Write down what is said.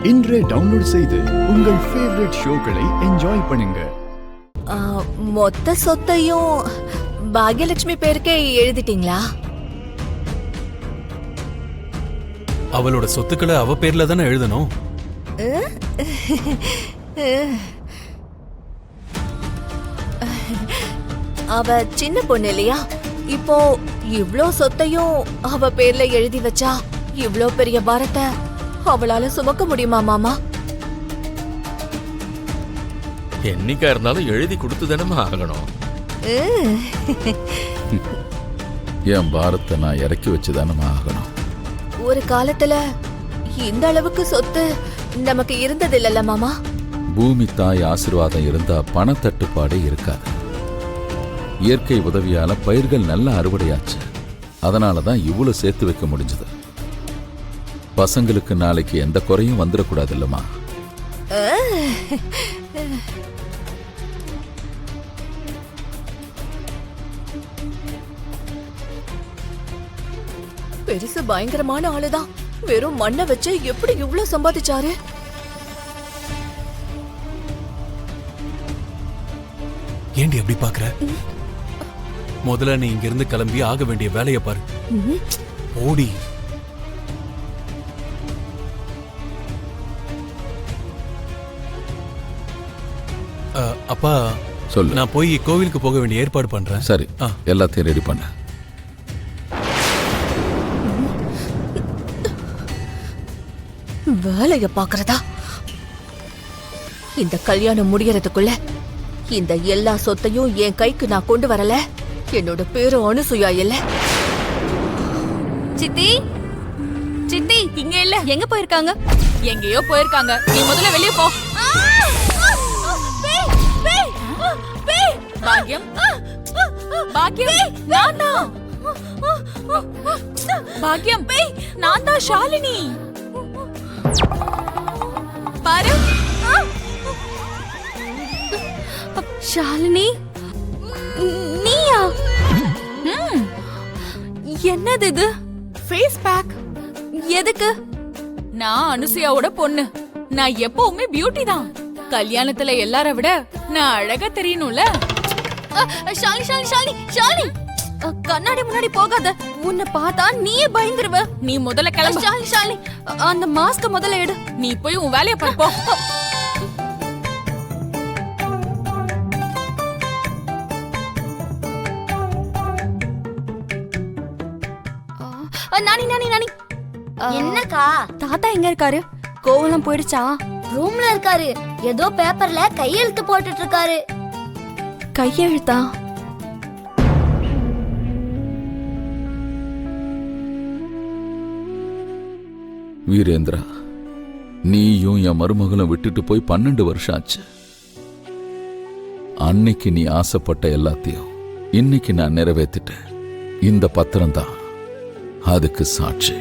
இன்றே டவுன்லோட் செய்து உங்கள் ஃபேவரட் ஷோக்களை என்ஜாய் பண்ணுங்க. மொத்த சொத்தையும் பாக்யலட்சுமி பேருக்கே எழுதிட்டீங்களா? அவளோட சொத்துக்களை அவ பேர்ல தானே எழுதணும். அவ சின்ன பொண்ணு இல்லையா? இப்போ இவ்ளோ சொத்தையும் அவ பேர்ல எழுதி வச்சா இவ்ளோ பெரிய பாரத்தை அவளால சுமக்க முடியுமா மாமா? என்னைக்கா இருந்தாலும் எழுதி கொடுத்து தானே ஆகணும். என் பாரத்தை நான் இறக்கி வச்சுதானே ஆகணும். ஒரு காலத்துல இந்த அளவுக்கு சொத்து நமக்கு இருந்தது இல்லல்ல மாமா? பூமி தாய் ஆசீர்வாதம் இருந்தா பணத்தட்டுப்பாடே இருக்காது. இயற்கை உதவியால பயிர்கள் நல்ல அறுவடையாச்சு. அதனாலதான் இவ்வளவு சேர்த்து வைக்க முடிஞ்சது. பசங்களுக்கு நாளைக்கு எந்த குறையும் வந்துடக்கூடாது இல்லம்மா. பெருசு பயங்கரமான ஆளுதான். வெறும் மண்ணை வச்சு எப்படி இவ்ளோ சம்பாதிச்சாரு? ஏண்டி எப்படி பாக்குற? முதல்ல நீ இங்க இருந்து கிளம்பி ஆக வேண்டிய வேலையை பாரு. ஓடி. அப்பா சொல்லு. நான் போய் கோவிலுக்கு போக வேண்டிய ஏற்பாடு பண்றேன். சரி, எல்லாத்தையும் ரெடி பண்ண. வேலைய பாக்குறதா? இந்த கல்யாணம் முடியறதுக்குள்ள இந்த எல்லா சொத்தையும் என் கைக்கு நான் கொண்டு வரல, என்னோட பேரு அனுசுயா இல்ல. சித்தி, சித்தி இங்க இல்ல. எங்க போயிருக்காங்க? எங்கேயோ போயிருக்காங்க. நீ முதல்ல வெளியே போ. பாக்யம், பாக்யம், நானா? பாக்யம், நான் தான் ஷாலினி. பாரு, ஷாலினி நீயா? என்னது இது? ஃபேஸ் பேக் எதுக்கு? நான் அனுசுயாவோட பொண்ணு. நான் எப்பவுமே பியூட்டி தான். கல்யாணத்துல எல்லார விட நான் அழகா தெரியணும்ல. ஷாலினி, ஷாலினி, ஷாலினி, ஷாலினி, கண்ணாடி முன்னாடி போகாத. உன்னை பார்த்தா நீயே பயந்துருவ. நீ முதல்ல கிளம்பு. ஷாலினி, ஷாலினி, அந்த மாஸ்க முதல்ல எடு. நீ போய் உன் வேலையை பாப்போ. நானி, நானி, நானி. என்னக்கா? தாத்தா எங்க இருக்காரு? கோவலம் போயிடுச்சா? ரூம்ல இருக்காரு. ஏதோ பேப்பர்ல கையெழுத்து போட்டுட்டு இருக்காரு. கையெழுத்தா? வீரேந்திரா, நீயும் என் மருமகளும் விட்டுட்டு போய் 12 வருஷம் ஆச்சு. அன்னைக்கு நீ ஆசைப்பட்ட எல்லாத்தையும் இன்னைக்கு நான் நிறைவேற்றிட்டேன். இந்த பத்திரம் தான் அதுக்கு சாட்சி.